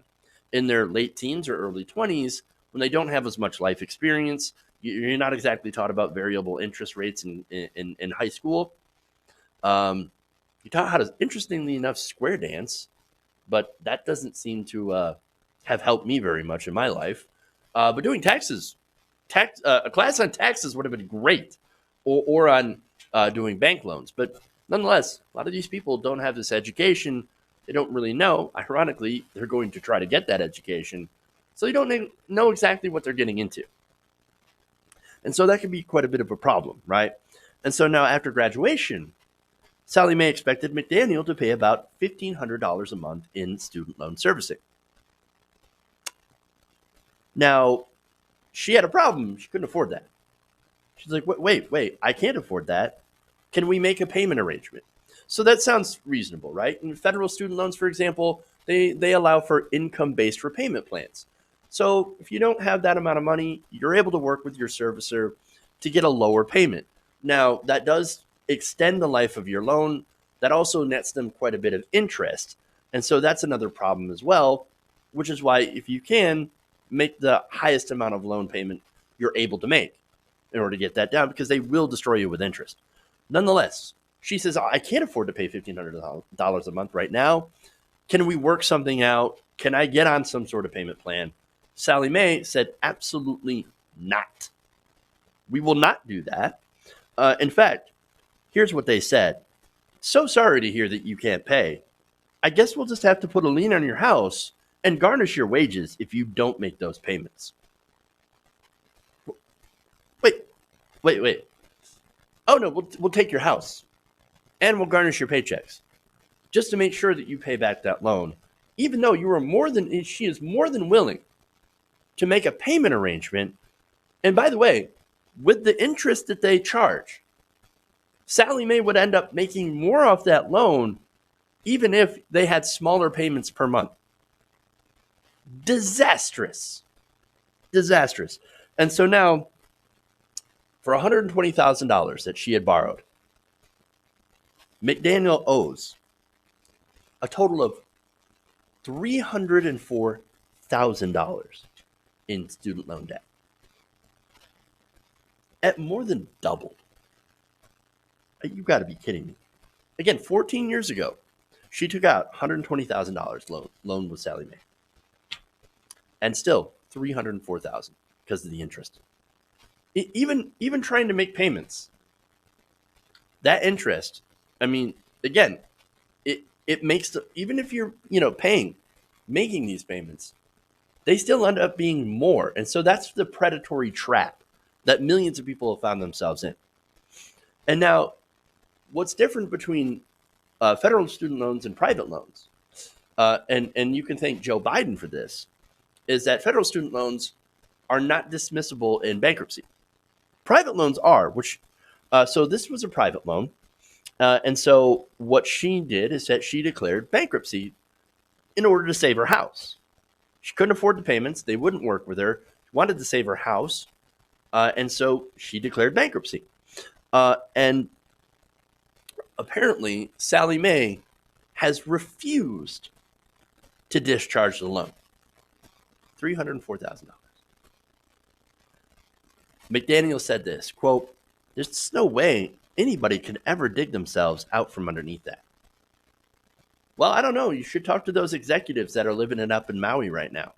in their late teens or early 20s, when they don't have as much life experience, you're not exactly taught about variable interest rates in high school. You taught how to, interestingly enough, square dance, but that doesn't seem to have helped me very much in my life. But doing taxes, a class on taxes would have been great, or on doing bank loans. But nonetheless, a lot of these people don't have this education. They don't really know. Ironically, they're going to try to get that education, so they don't know exactly what they're getting into. And so that can be quite a bit of a problem, right? And so now after graduation, Sallie Mae expected McDaniel to pay about $1,500 a month in student loan servicing. Now, she had a problem. She couldn't afford that. She's like, wait, I can't afford that. Can we make a payment arrangement? So that sounds reasonable, right? In federal student loans, for example, they allow for income-based repayment plans. So if you don't have that amount of money, you're able to work with your servicer to get a lower payment. Now, that does extend the life of your loan. That also nets them quite a bit of interest. And so that's another problem as well, which is why if you can, make the highest amount of loan payment you're able to make in order to get that down, because they will destroy you with interest. Nonetheless, she says, I can't afford to pay $1,500 a month right now. Can we work something out? Can I get on some sort of payment plan? Sallie Mae said, absolutely not. We will not do that. In fact, here's what they said. So sorry to hear that you can't pay. I guess we'll just have to put a lien on your house and garnish your wages if you don't make those payments. Wait. Oh, no, we'll take your house and we'll garnish your paychecks just to make sure that you pay back that loan, even though she is more than willing to make a payment arrangement. And by the way, with the interest that they charge, Sallie Mae would end up making more off that loan even if they had smaller payments per month. Disastrous. And so now, for $120,000 that she had borrowed, McDaniel owes a total of $304,000 in student loan debt. At more than double. You got to be kidding me. Again, 14 years ago, She took out $120,000 loan with Sallie Mae, and still $304,000 because of the interest. Even trying to make payments, that interest. I mean, again, it makes even if you're making these payments, they still end up being more, and so that's the predatory trap that millions of people have found themselves in. And now, what's different between federal student loans and private loans, and you can thank Joe Biden for this, is that federal student loans are not dismissible in bankruptcy. Private loans are, so this was a private loan. And so what she did is that she declared bankruptcy in order to save her house. She couldn't afford the payments. They wouldn't work with her. She wanted to save her house. And so she declared bankruptcy. And apparently, Sallie Mae has refused to discharge the loan. $304,000. McDaniel said this, quote, "There's just no way anybody could ever dig themselves out from underneath that." Well, I don't know. You should talk to those executives that are living it up in Maui right now.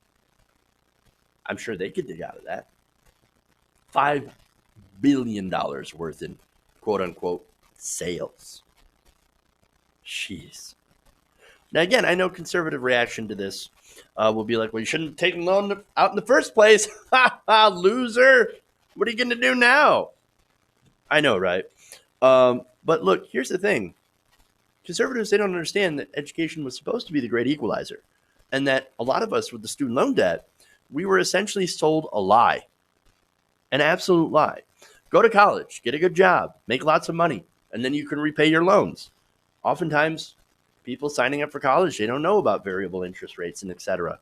I'm sure they could dig out of that. $5 billion worth in quote unquote sales. Jeez. Now, again, I know conservative reaction to this will be like, well, you shouldn't have taken the loan out in the first place. Ha ha, loser. What are you going to do now? I know, right? But look, here's the thing. Conservatives, they don't understand that education was supposed to be the great equalizer, and that a lot of us with the student loan debt, we were essentially sold a lie, an absolute lie. Go to college, get a good job, make lots of money, and then you can repay your loans. Oftentimes, people signing up for college, they don't know about variable interest rates and et cetera.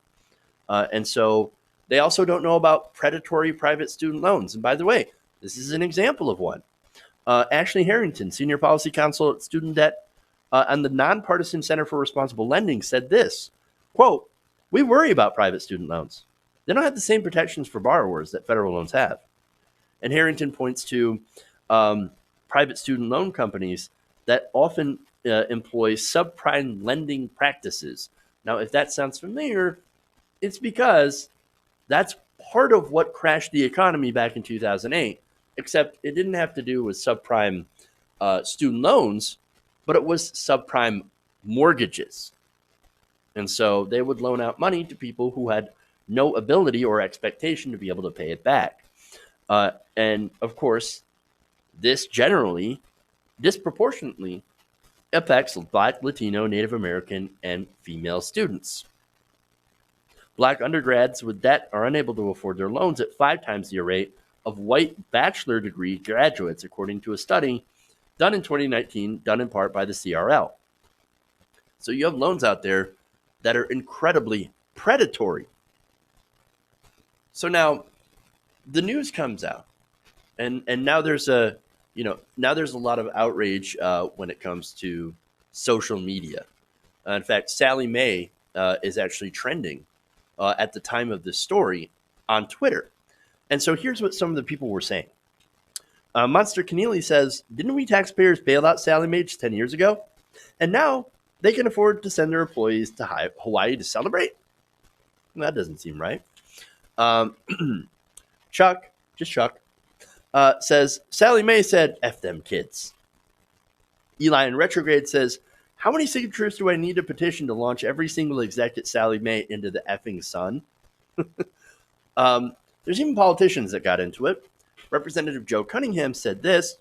And so they also don't know about predatory private student loans. And by the way, this is an example of one. Ashley Harrington, Senior Policy Counsel at Student Debt on the Nonpartisan Center for Responsible Lending, said this, quote, "We worry about private student loans. They don't have the same protections for borrowers that federal loans have." And Harrington points to private student loan companies that often employ subprime lending practices. Now, if that sounds familiar, it's because that's part of what crashed the economy back in 2008, except it didn't have to do with subprime student loans, but it was subprime mortgages. And so they would loan out money to people who had no ability or expectation to be able to pay it back. And of course, this generally disproportionately affects Black, Latino, Native American, and female students. Black undergrads with debt are unable to afford their loans at 5 times the rate of white bachelor degree graduates, according to a study done in 2019, done in part by the CRL. So you have loans out there that are incredibly predatory. So now the news comes out, and now there's a lot of outrage when it comes to social media. In fact, Sallie Mae is actually trending at the time of this story on Twitter. And so here's what some of the people were saying. Monster Keneally says, "Didn't we taxpayers bail out Sallie Mae just 10 years ago? And now they can afford to send their employees to Hawaii to celebrate? That doesn't seem right." Chuck says, "Sallie Mae said, F them kids." Eli in Retrograde says, "How many signatures do I need to petition to launch every single exec at Sallie Mae into the effing sun?" There's even politicians that got into it. Representative Joe Cunningham said this,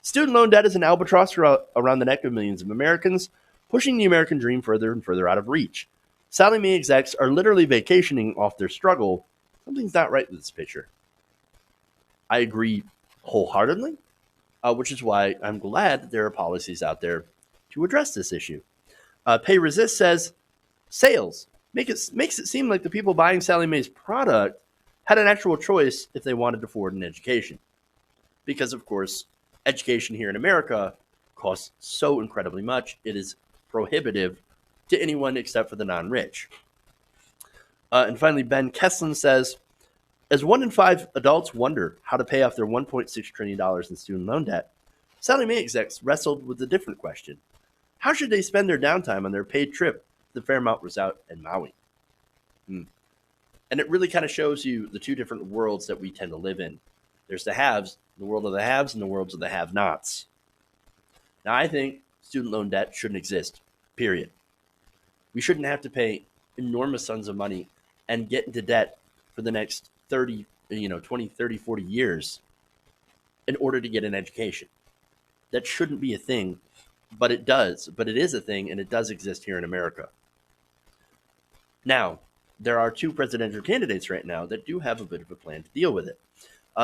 "Student loan debt is an albatross around the neck of millions of Americans, pushing the American dream further and further out of reach. Sallie Mae execs are literally vacationing off their struggle. Something's not right with this picture." I agree wholeheartedly, which is why I'm glad that there are policies out there to address this issue. Pay Resist says, "Sales makes it seem like the people buying Sallie Mae's product had an actual choice if they wanted to afford an education. Because, of course, education here in America costs so incredibly much, it is prohibitive to anyone except for the non-rich." And finally, Ben Kesslin says, "As 1 in 5 adults wonder how to pay off their $1.6 trillion in student loan debt, Sallie Mae execs wrestled with a different question. How should they spend their downtime on their paid trip to the Fairmont Resort in Maui? And it really kind of shows you the two different worlds that we tend to live in. There's the haves, the world of the haves, and the worlds of the have-nots. Now, I think student loan debt shouldn't exist, period. We shouldn't have to pay enormous sums of money and get into debt for the next 20, 30, 40 years in order to get an education. That shouldn't be a thing, but it does. But it is a thing, and it does exist here in America. Now, there are two presidential candidates right now that do have a bit of a plan to deal with it.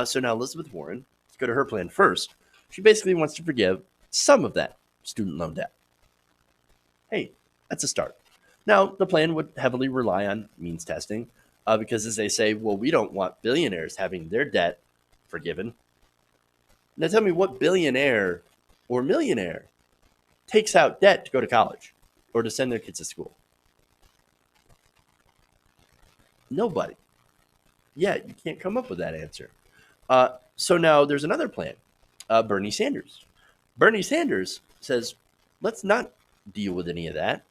So now Elizabeth Warren, let's go to her plan first. She basically wants to forgive some of that student loan debt. Hey, that's a start. Now, the plan would heavily rely on means testing because, as they say, well, we don't want billionaires having their debt forgiven. Now, tell me what billionaire or millionaire takes out debt to go to college or to send their kids to school? Nobody. Yeah, you can't come up with that answer. So now there's another plan. Bernie Sanders. Bernie Sanders says, let's not deal with any of that.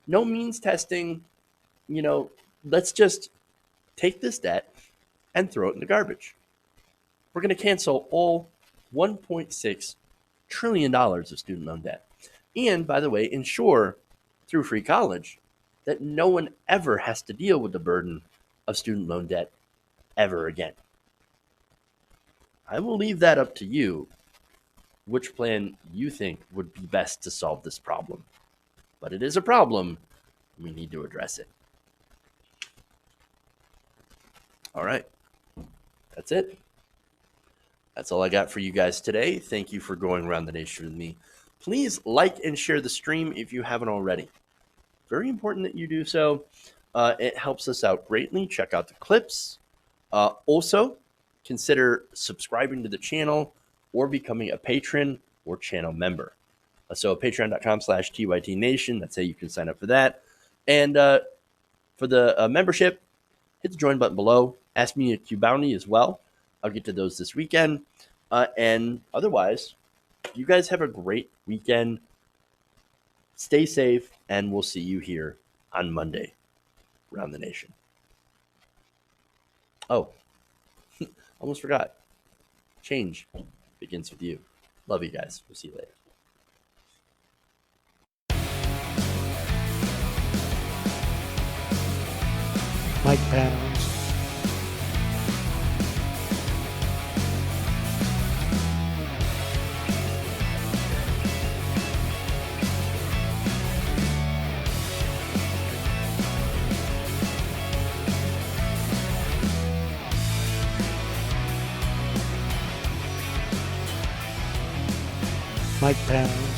No means testing. Let's just take this debt and throw it in the garbage. We're going to cancel all $1.6 trillion of student loan debt. And, by the way, ensure through free college that no one ever has to deal with the burden of student loan debt ever again. I will leave that up to you, which plan you think would be best to solve this problem. But it is a problem. We need to address it. All right. That's it. That's all I got for you guys today. Thank you for going around the nation with me. Please like and share the stream if you haven't already. Very important that you do so. It helps us out greatly. Check out the clips. Also, consider subscribing to the channel or becoming a patron or channel member. So patreon.com/TYTNation. That's how you can sign up for that. And for the membership, hit the join button below. Ask me a Q bounty as well. I'll get to those this weekend. And otherwise, you guys have a great weekend. Stay safe, and we'll see you here on Monday around the nation. Oh, almost forgot. Change begins with you. Love you guys. We'll see you later. Mike Pounds. Mike Pounds.